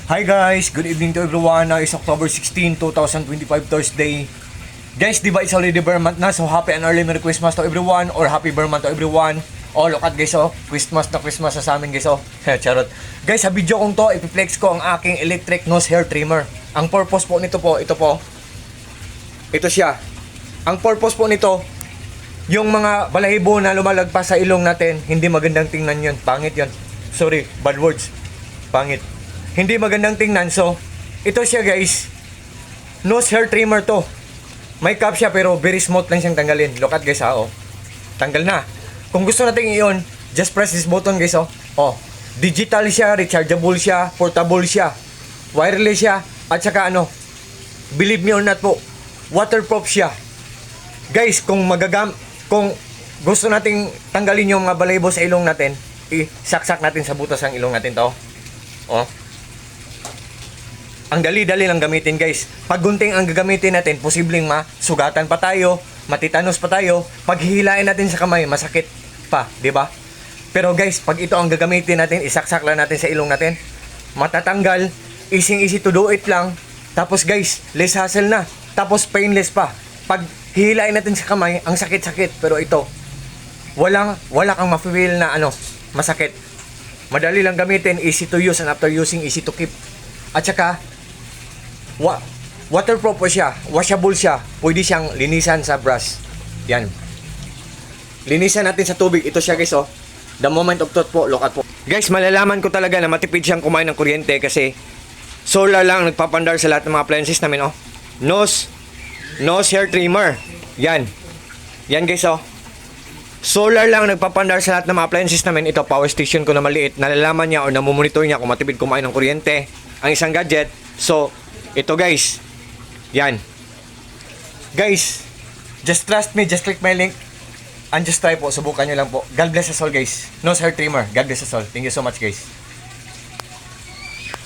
Hi guys, good evening to everyone. Now is October 16, 2025 Thursday. Guys, di ba it's already Burr month na? So happy and early Merry Christmas to everyone or happy Burr month to everyone. Oh, look at guys, oh. Christmas na sa amin guys, oh. Charot. Guys, sa video kong to, ipiplex ko ang aking electric nose hair trimmer. Ang purpose po nito po, ito po. Ito siya. Ang purpose po nito, yung mga balahibo na lumalagpas sa ilong natin, hindi magandang tingnan yun. Pangit yun. Sorry, bad words. Pangit. Hindi magandang tingnan. So, ito siya guys. Nose hair trimmer to. May cap siya pero very smooth lang siyang tanggalin. Look at guys ha, oh. Tanggal na. Kung gusto natin iyon, just press this button guys, oh. Oh. Digital siya, rechargeable siya, portable siya, wireless siya, at saka ano, believe me or not po, waterproof siya. Guys, kung gusto nating tanggalin yung mga balahibo sa ilong natin, isaksak natin sa butas ng ilong natin to. Oh. Ang dali-dali lang gamitin guys. Pag gunting ang gagamitin natin, posibleng masugatan pa tayo, matitanos pa tayo. Pag hihilain natin sa kamay, masakit pa, di ba? Pero guys, pag ito ang gagamitin natin, isaksak lang natin sa ilong natin, matatanggal, easy to do it lang. Tapos guys, less hassle na. Tapos painless pa. Pag hihilain natin sa kamay, ang sakit-sakit. Pero ito, wala kang ma-feel na masakit. Madali lang gamitin, easy to use, and after using, easy to keep. At saka, waterproof po siya, washable siya, pwede siyang linisan sa brush. Yan. Linisan natin sa tubig. Ito siya guys, oh. The moment of truth po, look at po. Guys, malalaman ko talaga na matipid siyang kumain ng kuryente kasi solar lang nagpapandar sa lahat ng mga appliances namin, oh. Nose hair trimmer. Yan. Yan guys, oh. Solar lang nagpapandar sa lahat ng mga appliances namin. Ito, power station ko na maliit. Nalalaman niya o namumonitor niya kung matipid kumain ng kuryente ang isang gadget. So, ito guys. Yan. Guys, just trust me. Just click my link. And just try po. Subukan nyo lang po. God bless us all guys. Nose hair trimmer. God bless us all. Thank you so much guys.